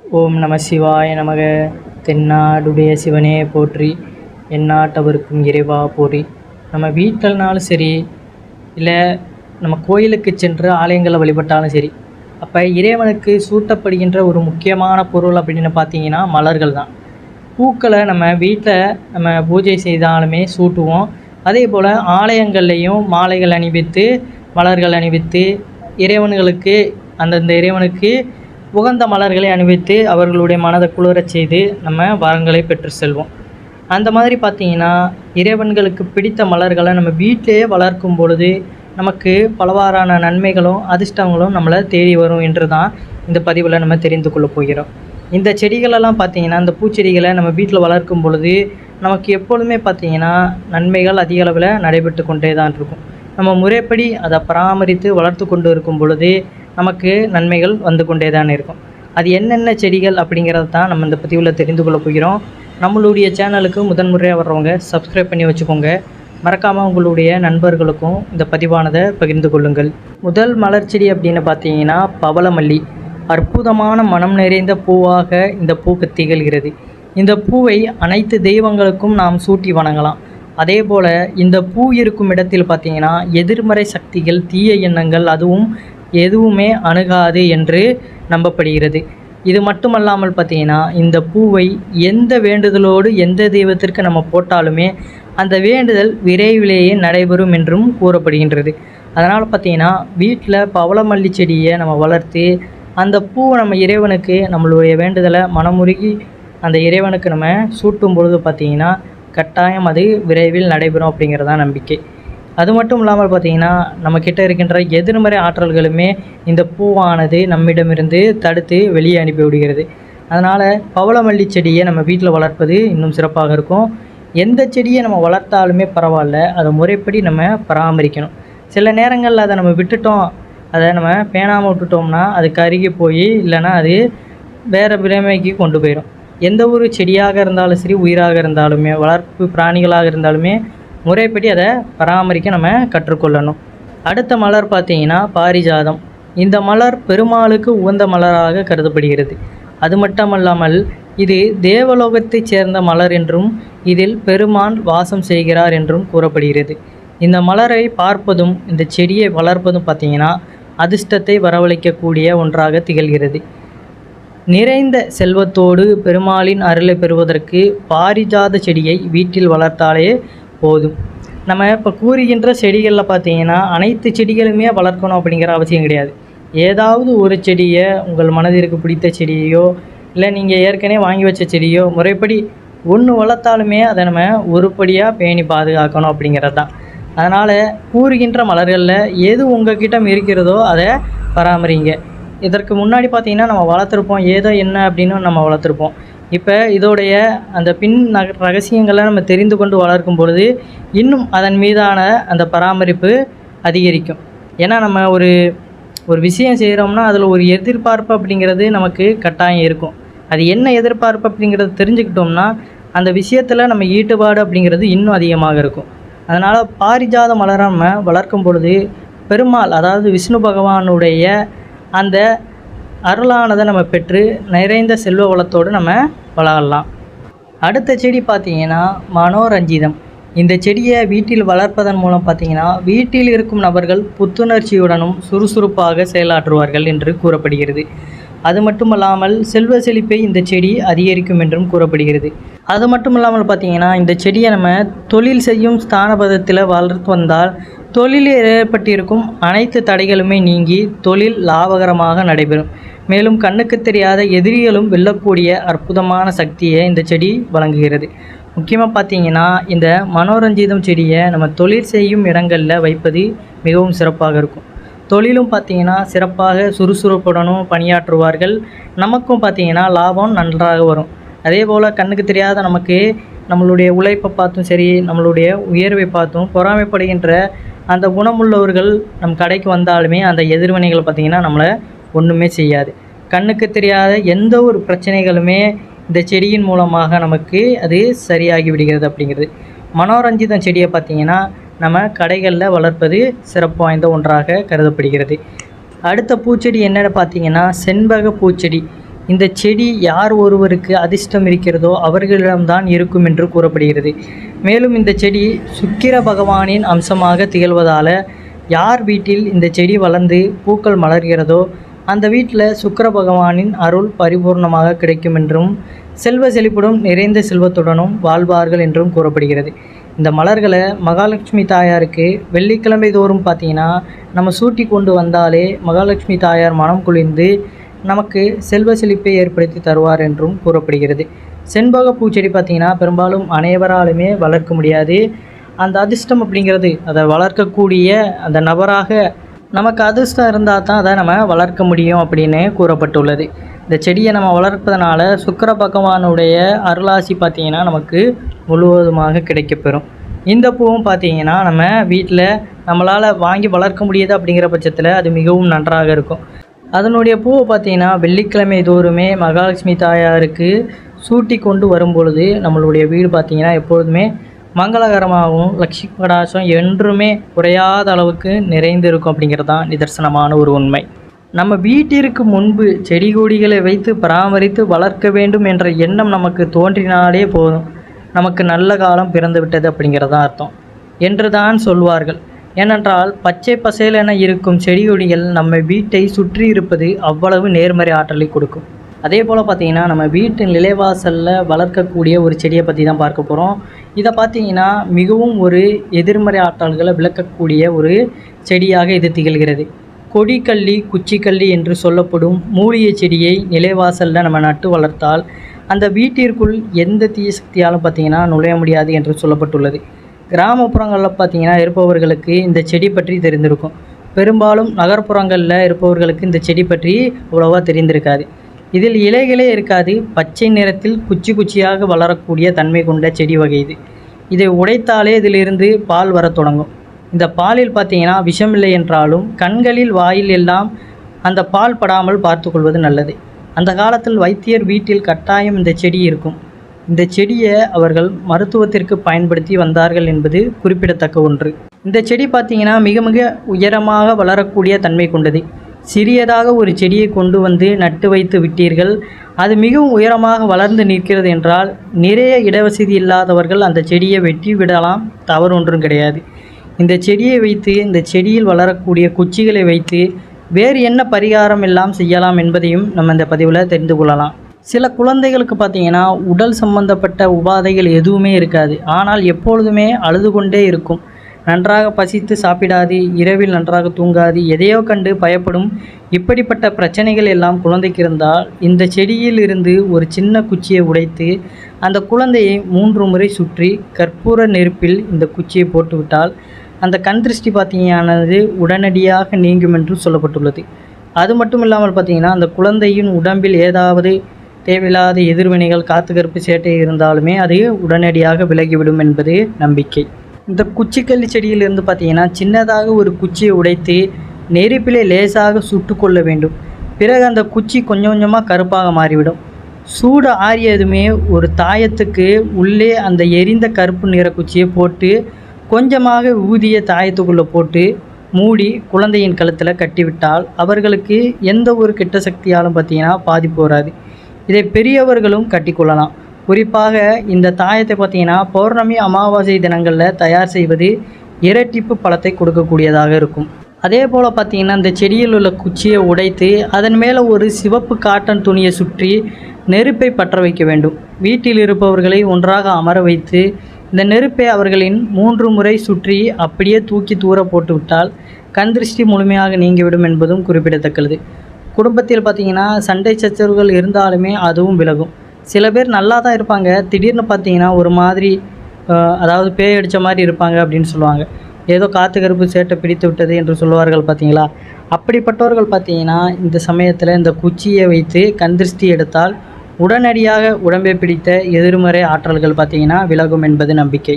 ஓம் நம சிவாய நமக. தென்னாடுடைய சிவனே போற்றி, எந்நாட்டவருக்கும் இறைவா போற்றி. நம்ம வீட்டில்னாலும் சரி, இல்லை நம்ம கோயிலுக்கு சென்று ஆலயங்களில் வழிபட்டாலும் சரி, அப்போ இறைவனுக்கு சூட்டப்படுகின்ற ஒரு முக்கியமான பொருள் அப்படின்னு பார்த்தீங்கன்னா மலர்கள் தான். பூக்களை நம்ம வீட்டில் நம்ம பூஜை செய்தாலுமே சூட்டுவோம். அதே போல் ஆலயங்கள்லேயும் மாலைகள் அணிவித்து, மலர்கள் அணிவித்து, இறைவன்களுக்கு அந்தந்த இறைவனுக்கு உகந்த மலர்களை அணிவித்து அவர்களுடைய மனதை குளிரச் செய்து நம்ம வரங்களை பெற்று செல்வோம். அந்த மாதிரி பார்த்திங்கன்னா இறைவன்களுக்கு பிடித்த மலர்களை நம்ம வீட்டிலேயே வளர்க்கும் பொழுது நமக்கு பலவாறான நன்மைகளும் அதிர்ஷ்டங்களும் நம்மளை தேடி வரும் என்று தான் இந்த பதிவில் நம்ம தெரிந்து கொள்ள போகிறோம். இந்த செடிகளெல்லாம் பார்த்திங்கன்னா, இந்த பூச்செடிகளை நம்ம வீட்டில் வளர்க்கும் பொழுது நமக்கு எப்பொழுதுமே பார்த்திங்கன்னா நன்மைகள் அதிக அளவில் நடைபெற்று கொண்டே தான் இருக்கும். நம்ம முறைப்படி அதை பராமரித்து வளர்த்து கொண்டு இருக்கும் பொழுது நமக்கு நன்மைகள் வந்து கொண்டே தான் இருக்கும். அது என்னென்ன செடிகள் அப்படிங்கிறது தான் நம்ம இந்த பதிவில் தெரிந்து கொள்ள போகிறோம். நம்மளுடைய சேனலுக்கு முதன்முறையாக வர்றவங்க சப்ஸ்கிரைப் பண்ணி வச்சுக்கோங்க. மறக்காமல் உங்களுடைய நண்பர்களுக்கும் இந்த பதிவானதை பகிர்ந்து கொள்ளுங்கள். முதல் மலர் செடி அப்படின்னு பார்த்தீங்கன்னா பவளமல்லி. அற்புதமான மனம் நிறைந்த பூவாக இந்த பூக்கு திகழ்கிறது. இந்த பூவை அனைத்து தெய்வங்களுக்கும் நாம் சூட்டி வணங்கலாம். அதே போல் இந்த பூ இருக்கும் இடத்தில் பார்த்திங்கன்னா எதிர்மறை சக்திகள், தீய எண்ணங்கள் அதுவும் எதுவுமே அணுகாது என்று நம்பப்படுகிறது. இது மட்டுமல்லாமல் பார்த்திங்கன்னா இந்த பூவை எந்த வேண்டுதலோடு எந்த தெய்வத்திற்கு நம்ம போட்டாலுமே அந்த வேண்டுதல் விரைவிலேயே நடைபெறும் என்றும் கூறப்படுகின்றது. அதனால் பார்த்திங்கன்னா வீட்டில் பவளமல்லி செடியை நம்ம வளர்த்து அந்த பூவை நம்ம இறைவனுக்கு நம்மளுடைய வேண்டுதலை மனமுருகி அந்த இறைவனுக்கு நம்ம சூட்டும் பொழுது பார்த்திங்கன்னா கட்டாயம் அது விரைவில் நடைபெறும் அப்படிங்கிறதான் நம்பிக்கை. அது மட்டும் இல்லாமல் பார்த்திங்கன்னா நம்மக்கிட்ட இருக்கின்ற எதிர்மறை ஆற்றல்களுமே இந்த பூவானது நம்மிடமிருந்து தடுத்து வெளியே அனுப்பிவிடுகிறது. அதனால் பவளமல்லி செடியை நம்ம வீட்டில் வளர்ப்பது இன்னும் சிறப்பாக இருக்கும். எந்த செடியை நம்ம வளர்த்தாலுமே பரவாயில்ல, அதை முறைப்படி நம்ம பராமரிக்கணும். சில நேரங்களில் அதை நம்ம விட்டுட்டோம், அதை நம்ம பேணாமல் விட்டுட்டோம்னா அது கருகி போய் இல்லைன்னா அது வேறு பிரமைக்கு கொண்டு போயிடும். எந்த ஒரு செடியாக இருந்தாலும் சரி, உயிராக இருந்தாலுமே, வளர்ப்பு பிராணிகளாக இருந்தாலுமே முறைப்படி அதை பராமரிக்க நம்ம கற்றுக்கொள்ளணும். அடுத்த மலர் பார்த்திங்கன்னா பாரிஜாதம். இந்த மலர் பெருமாளுக்கு உகந்த மலராக கருதப்படுகிறது. அது மட்டுமல்லாமல் இது தேவலோகத்தைச் சேர்ந்த மலர் என்றும் இதில் பெருமான் வாசம் செய்கிறார் என்றும் கூறப்படுகிறது. இந்த மலரை பார்ப்பதும் இந்த செடியை வளர்ப்பதும் பார்த்திங்கன்னா அதிர்ஷ்டத்தை வரவழைக்கக்கூடிய ஒன்றாக திகழ்கிறது. நிறைந்த செல்வத்தோடு பெருமாளின் அருளை பெறுவதற்கு பாரிஜாத செடியை வீட்டில் வளர்த்தாலே போதும். நம்ம இப்போ கூறுகின்ற செடிகளில் பார்த்திங்கன்னா அனைத்து செடிகளுமே வளர்க்கணும் அப்படிங்கிற அவசியம் கிடையாது. ஏதாவது ஒரு செடியை உங்கள் மனதிற்கு பிடித்த செடியையோ இல்லை நீங்கள் ஏற்கனவே வாங்கி வச்ச செடியோ முறைப்படி ஒன்று வளர்த்தாலுமே அதை நம்ம உருப்படியாக பேணி பாதுகாக்கணும் அப்படிங்கிறது தான். அதனால் கூறுகின்ற மலர்களில் எது உங்கள் கிட்ட இருக்கிறதோ அதை பராமரிங்க. இதற்கு முன்னாடி பார்த்திங்கன்னா நம்ம வளர்த்துருப்போம், ஏதோ என்ன அப்படின்னு நம்ம வளர்த்துருப்போம். இப்போ இதோடைய அந்த பின் ரகசியங்களை நம்ம தெரிந்து கொண்டு வளர்க்கும் பொழுது இன்னும் அதன் மீதான அந்த பராமரிப்பு அதிகரிக்கும். ஏன்னா நம்ம ஒரு விஷயம் செய்கிறோம்னா அதில் ஒரு எதிர்பார்ப்பு அப்படிங்கிறது நமக்கு கட்டாயம் இருக்கும். அது என்ன எதிர்பார்ப்பு அப்படிங்கிறது தெரிஞ்சுக்கிட்டோம்னா அந்த விஷயத்தில் நம்ம ஈடுபாடு அப்படிங்கிறது இன்னும் அதிகமாக இருக்கும். அதனால் பாரிஜாத மலரை நம்ம வளர்க்கும் பொழுது பெருமாள், அதாவது விஷ்ணு பகவானுடைய அந்த அருளானதை நம்ம பெற்று நிறைந்த செல்வ வளத்தோடு நம்ம வளரலாம். அடுத்த செடி பார்த்திங்கன்னா மனோரஞ்சிதம். இந்த செடியை வீட்டில் வளர்ப்பதன் மூலம் பார்த்திங்கன்னா வீட்டில் இருக்கும் நபர்கள் புத்துணர்ச்சியுடனும் சுறுசுறுப்பாக செயலாற்றுவார்கள் என்று கூறப்படுகிறது. அது மட்டுமல்லாமல் செல்வ செழிப்பை இந்த செடி அதிகரிக்கும் என்றும் கூறப்படுகிறது. அது மட்டும் இல்லாமல் பார்த்திங்கன்னா இந்த செடியை நம்ம தொழில் செய்யும் ஸ்தானபதத்தில் வளர்த்து வந்தால் தொழிலில் ஏற்பட்டிருக்கும் அனைத்து தடைகளுமே நீங்கி தொழில் லாபகரமாக நடைபெறும். மேலும் கண்ணுக்கு தெரியாத எதிரிகளும் வெல்லக்கூடிய அற்புதமான சக்தியை இந்த செடி வழங்குகிறது. முக்கியமாக பார்த்திங்கன்னா இந்த மனோரஞ்சிதம் செடியை நம்ம தொழில் செய்யும் இடங்களில் வைப்பது மிகவும் சிறப்பாக இருக்கும். தொழிலும் பார்த்திங்கன்னா சிறப்பாக சுறுசுறுப்புடனும் பணியாற்றுவார்கள். நமக்கும் பார்த்திங்கன்னா லாபம் நன்றாக வரும். அதே போல் கண்ணுக்கு தெரியாத நமக்கு நம்மளுடைய உழைப்பை பார்த்தும் சரி, நம்மளுடைய உயர்வை பார்த்தும் பொறாமைப்படுகின்ற அந்த குணமுள்ளவர்கள் நம் கடைக்கு வந்தாலுமே அந்த எதிர்வினைகள் பார்த்திங்கன்னா நம்மளை ஒன்றுமே செய்யாது. கண்ணுக்கு தெரியாத எந்த ஒரு பிரச்சனைகளுமே இந்த செடியின் மூலமாக நமக்கு அது சரியாகி விடுகிறது அப்படிங்கிறது. மனோரஞ்சிதம் செடியை பார்த்திங்கன்னா நம்ம கடைகளில் வளர்ப்பது சிறப்பு வாய்ந்த ஒன்றாக கருதப்படுகிறது. அடுத்த பூச்செடி என்னென்னு பார்த்திங்கன்னா செண்பக பூச்செடி. இந்த செடி யார் ஒருவருக்கு அதிர்ஷ்டம் இருக்கிறதோ அவர்களிடம்தான் இருக்கும் என்று கூறப்படுகிறது. மேலும் இந்த செடி சுக்கிர பகவானின் அம்சமாக திகழ்வதால் யார் வீட்டில் இந்த செடி வளர்ந்து பூக்கள் மலர்கிறதோ அந்த வீட்டில் சுக்கிர பகவானின் அருள் பரிபூர்ணமாக கிடைக்கும் என்றும் செல்வ செழிப்புடன் நிறைந்த செல்வத்துடனும் வாழ்வார்கள் என்றும் கூறப்படுகிறது. இந்த மலர்களை மகாலட்சுமி தாயாருக்கு வெள்ளிக்கிழமை தோறும் பார்த்திங்கன்னா நம்ம சூட்டி கொண்டு வந்தாலே மகாலட்சுமி தாயார் மனம் குளிர்ந்து நமக்கு செல்வ செழிப்பை ஏற்படுத்தி தருவார் என்றும் கூறப்படுகிறது. செண்பக பூச்செடி பார்த்திங்கன்னா பெரும்பாலும் அனைவராலுமே வளர்க்க முடியாது. அந்த அதிர்ஷ்டம் அப்படிங்கிறது அதை வளர்க்கக்கூடிய அந்த நபராக நமக்கு அதிர்ஷ்டம் இருந்தால் தான் அதை நம்ம வளர்க்க முடியும் அப்படின்னு கூறப்பட்டுள்ளது. இந்த செடியை நம்ம வளர்ப்பதனால சுக்கிர பகவானுடைய அருளாசி பார்த்திங்கன்னா நமக்கு முழுவதுமாக கிடைக்கப்பெறும். இந்த பூவும் பார்த்திங்கன்னா நம்ம வீட்டில் நம்மளால் வாங்கி வளர்க்க முடியாது அப்படிங்கிற பட்சத்தில் அது மிகவும் நன்றாக இருக்கும். அதனுடைய பூவை பார்த்திங்கன்னா வெள்ளிக்கிழமை தோறுமே மகாலட்சுமி தாயாருக்கு சூட்டி கொண்டு வரும்பொழுது நம்மளுடைய வீடு பார்த்திங்கன்னா எப்பொழுதுமே மங்களகரமாகவும் லக்ஷ்மி கடாட்சம் என்றுமே குறையாத அளவுக்கு நிறைந்திருக்கும் அப்படிங்கிறது தான் நிதர்சனமான ஒரு உண்மை. நம்ம வீட்டிற்கு முன்பு செடி கொடிகளை வைத்து பராமரித்து வளர்க்க வேண்டும் என்ற எண்ணம் நமக்கு தோன்றினாலே போதும், நமக்கு நல்ல காலம் பிறந்து விட்டது அப்படிங்கிறதான் அர்த்தம் என்று தான் சொல்வார்கள். ஏனென்றால் பச்சை பசேலென இருக்கும் செடி கொடிகள் நம்ம வீட்டை சுற்றி இருப்பது அவ்வளவு நேர்மறை ஆற்றலை கொடுக்கும். அதே போல் பார்த்திங்கன்னா நம்ம வீட்டு நிலைவாசலில் வளர்க்கக்கூடிய ஒரு செடியை பற்றி தான் பார்க்க போகிறோம். இதை பார்த்திங்கன்னா மிகவும் ஒரு எதிர்மறை ஆற்றல்களை விளக்கக்கூடிய ஒரு செடியாக இது திகழ்கிறது. கொடிக்கள்ளி குச்சிக்கள்ளி என்று சொல்லப்படும் மூலிகை செடியை நிலைவாசலில் நம்ம நட்டு வளர்த்தால் அந்த வீட்டிற்குள் எந்த தீய சக்தியாலும் பார்த்திங்கன்னா நுழைய முடியாது என்று சொல்லப்பட்டுள்ளது. கிராமப்புறங்களில் பார்த்திங்கன்னா இருப்பவர்களுக்கு இந்த செடி பற்றி தெரிந்திருக்கும். பெரும்பாலும் நகர்ப்புறங்களில் இருப்பவர்களுக்கு இந்த செடி பற்றி அவ்வளோவா தெரிந்திருக்காது. இதில் இலைகளே இருக்காது. பச்சை நிறத்தில் குச்சி குச்சியாக வளரக்கூடிய தன்மை கொண்ட செடி வகை இது. இதை உடைத்தாலே இதிலிருந்து பால் வர தொடங்கும். இந்த பாலில் பார்த்திங்கன்னா விஷமில்லை என்றாலும் கண்களில் வாயில் எல்லாம் அந்த பால் படாமல் பார்த்து கொள்வது நல்லது. அந்த காலத்தில் வைத்தியர் வீட்டில் கட்டாயம் இந்த செடி இருக்கும். இந்த செடியை அவர்கள் மருத்துவத்திற்கு பயன்படுத்தி வந்தார்கள் என்பது குறிப்பிடத்தக்க ஒன்று. இந்த செடி பார்த்திங்கன்னா மிக மிக உயரமாக வளரக்கூடிய தன்மை கொண்டது. சிறியதாக ஒரு செடியை கொண்டு வந்து நட்டு வைத்து விட்டீர்கள், அது மிகவும் உயரமாக வளர்ந்து நிற்கிறது என்றால் நிறைய இடவசதி இல்லாதவர்கள் அந்த செடியை வெட்டி விடலாம், தவறு ஒன்றும் கிடையாது. இந்த செடியை வைத்து இந்த செடியில் வளரக்கூடிய குச்சிகளை வைத்து வேறு என்ன பரிகாரம் எல்லாம் செய்யலாம் என்பதையும் நம்ம இந்த பதிவில் தெரிந்து கொள்ளலாம். சில குழந்தைகளுக்கு பார்த்திங்கன்னா உடல் சம்பந்தப்பட்ட உபாதைகள் எதுவுமே இருக்காது, ஆனால் எப்பொழுதுமே அழுது கொண்டே இருக்கும். நன்றாக பசித்து சாப்பிடாது, இரவில் நன்றாக தூங்காது, எதையோ கண்டு பயப்படும். இப்படிப்பட்ட பிரச்சனைகள் எல்லாம் குழந்தைக்கு இருந்தால் இந்த செடியில் இருந்து ஒரு சின்ன குச்சியை உடைத்து அந்த குழந்தையை 3 முறை சுற்றி கற்பூர நெருப்பில் இந்த குச்சியை போட்டுவிட்டால் அந்த கண் திருஷ்டி பார்த்திங்கனானது உடனடியாக நீங்கும் என்று சொல்லப்பட்டுள்ளது. அது மட்டும் இல்லாமல் பார்த்திங்கன்னா அந்த குழந்தையின் உடம்பில் ஏதாவது தேவையில்லாத எதிர்வினைகள் காத்து கருப்பு சேட்டை இருந்தாலுமே அது உடனடியாக விலகிவிடும் என்பது நம்பிக்கை. இந்த குச்சிக்கல்லி செடியிலிருந்து பார்த்திங்கன்னா சின்னதாக ஒரு குச்சியை உடைத்து நெருப்பிலே லேசாக சுட்டு கொள்ள வேண்டும். பிறகு அந்த குச்சி கொஞ்சம் கொஞ்சமாக கருப்பாக மாறிவிடும். சூடு ஆறியதுமே ஒரு தாயத்துக்கு உள்ளே அந்த எரிந்த கருப்பு நிற குச்சியை போட்டு கொஞ்சமாக ஊதிய தாயத்துக்குள்ளே போட்டு மூடி குழந்தையின் கழுத்தில் கட்டிவிட்டால் அவர்களுக்கு எந்த ஒரு கெட்ட சக்தியாலும் பார்த்திங்கன்னா பாதிப்பு வராது. இதை பெரியவர்களும் கட்டிக்கொள்ளலாம். குறிப்பாக இந்த தாயத்தை பார்த்திங்கன்னா பௌர்ணமி அமாவாசை தினங்களில் தயார் செய்வது இரட்டிப்பு பலத்தை கொடுக்கக்கூடியதாக இருக்கும். அதே போல் பார்த்திங்கன்னா இந்த செடியில் உள்ள குச்சியை உடைத்து அதன் மேலே ஒரு சிவப்பு காட்டன் துணியை சுற்றி நெருப்பை பற்ற வைக்க வேண்டும். வீட்டில் இருப்பவர்களை ஒன்றாக அமர வைத்து இந்த நெருப்பை அவர்களின் 3 முறை சுற்றி அப்படியே தூக்கி தூர போட்டுவிட்டால் கண் திருஷ்டி முழுமையாக நீங்கிவிடும் என்பதும் குறிப்பிடத்தக்கது. குடும்பத்தில் பார்த்திங்கன்னா சண்டை சச்சரவுகள் இருந்தாலுமே அதுவும் விலகும். சில பேர் நல்லா தான் இருப்பாங்க, திடீர்னு பார்த்திங்கன்னா ஒரு மாதிரி அதாவது பேய் அடித்த மாதிரி இருப்பாங்க அப்படின்னு சொல்லுவாங்க. ஏதோ காற்று கருப்பு சேட்டை பிடித்து விட்டது என்று சொல்லுவார்கள் பார்த்தீங்களா. அப்படிப்பட்டவர்கள் பார்த்திங்கன்னா இந்த சமயத்தில் இந்த குச்சியை வைத்து கண் திருஷ்டி எடுத்தால் உடனடியாக உடம்பை பிடித்த எதிர்மறை ஆற்றல்கள் பார்த்திங்கன்னா விலகும் என்பது நம்பிக்கை.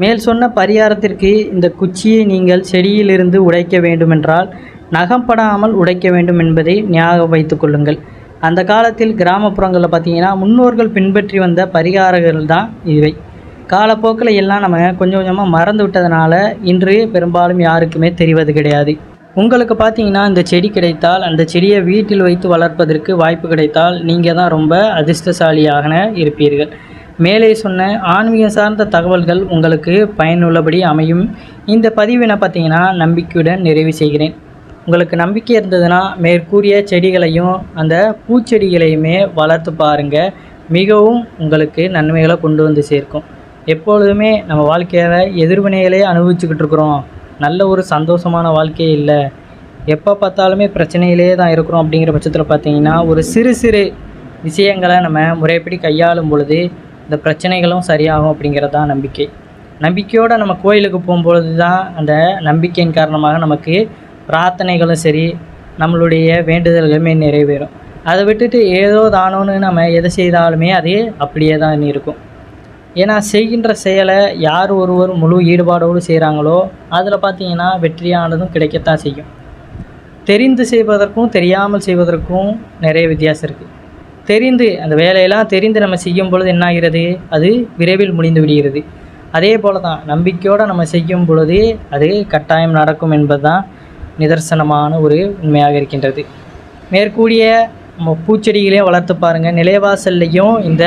மேல் சொன்ன பரிகாரத்திற்கு இந்த குச்சியை நீங்கள் செடியிலிருந்து உடைக்க வேண்டுமென்றால் நகம் படாமல் உடைக்க வேண்டும் என்பதை ஞாபகம் வைத்து கொள்ளுங்கள். அந்த காலத்தில் கிராமப்புறங்களில் பார்த்திங்கன்னா முன்னோர்கள் பின்பற்றி வந்த பரிகாரங்கள் தான் இவை. காலப்போக்கில் எல்லாம் நம்ம கொஞ்சம் கொஞ்சமாக மறந்து விட்டதுனால இன்று பெரும்பாலும் யாருக்குமே தெரிவது கிடையாது. உங்களுக்கு பார்த்தீங்கன்னா இந்த செடி கிடைத்தால் அந்த செடியை வீட்டில் வைத்து வளர்ப்பதற்கு வாய்ப்பு கிடைத்தால் நீங்கள் தான் ரொம்ப அதிர்ஷ்டசாலியாக இருப்பீர்கள். மேலே சொன்ன ஆன்மீகம் சார்ந்த தகவல்கள் உங்களுக்கு பயனுள்ளபடி அமையும். இந்த பதிவினை பார்த்தீங்கன்னா நம்பிக்கையுடன் நிறைவு செய்கிறேன். உங்களுக்கு நம்பிக்கை இருந்ததுன்னா மேற்கூறிய செடிகளையும் அந்த பூச்செடிகளையுமே வளர்த்து பாருங்கள். மிகவும் உங்களுக்கு நன்மைகளை கொண்டு வந்து சேர்க்கும். எப்பொழுதுமே நம்ம வாழ்க்கையில் எதிர்வினைகளே அனுபவிச்சுக்கிட்டு இருக்கிறோம், நல்ல ஒரு சந்தோஷமான வாழ்க்கையே இல்லை, எப்போ பார்த்தாலுமே பிரச்சனையிலே தான் இருக்கிறோம் அப்படிங்கிற பட்சத்தில் பார்த்தீங்கன்னா ஒரு சிறு சிறு விஷயங்களை நம்ம முறைப்படி கையாளும் பொழுது இந்த பிரச்சனைகளும் சரியாகும் அப்படிங்கிறது தான் நம்பிக்கை. நம்பிக்கையோடு நம்ம கோயிலுக்கு போகும்பொழுது தான் அந்த நம்பிக்கையின் காரணமாக நமக்கு பிரார்த்தனைகளும் சரி, நம்மளுடைய வேண்டுதல்களுமே நிறைவேறும். அதை விட்டுட்டு ஏதோ தானோன்னு நம்ம எதை செய்தாலுமே அது அப்படியே தான் இருக்கும். ஏன்னா செய்கின்ற செயலை யார் ஒருவர் முழு ஈடுபாடோடு செய்கிறாங்களோ அதில் பார்த்திங்கன்னா வெற்றியானதும் கிடைக்கத்தான் செய்யும். தெரிந்து செய்வதற்கும் தெரியாமல் செய்வதற்கும் நிறைய வித்தியாசம் இருக்குது. தெரிந்து அந்த வேலையெல்லாம் தெரிந்து நம்ம செய்யும் பொழுது என்ன ஆகிறது, அது விரைவில் முடிந்து விடுகிறது. அதே போல் தான் நம்பிக்கையோடு நம்ம செய்யும் பொழுது அது கட்டாயம் நடக்கும் என்பது தான் நிதர்சனமான ஒரு உண்மையாக இருக்கின்றது. மேற்கூடிய நம்ம பூச்செடிகளையும் வளர்த்து பாருங்கள். நிலைவாசல்லையும் இந்த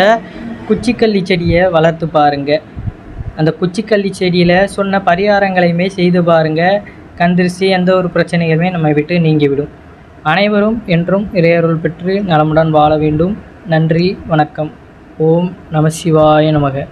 குச்சிக்கல்லி செடியை வளர்த்து பாருங்கள். அந்த குச்சிக்கல்லி செடியில் சொன்ன பரிகாரங்களையுமே செய்து பாருங்கள். கந்திருச்சி எந்த ஒரு பிரச்சனைகளுமே நம்ம விட்டு நீங்கிவிடும். அனைவரும் என்றும் இறையருள் பெற்று நலமுடன் வாழ வேண்டும். நன்றி, வணக்கம். ஓம் நம சிவாய நமக.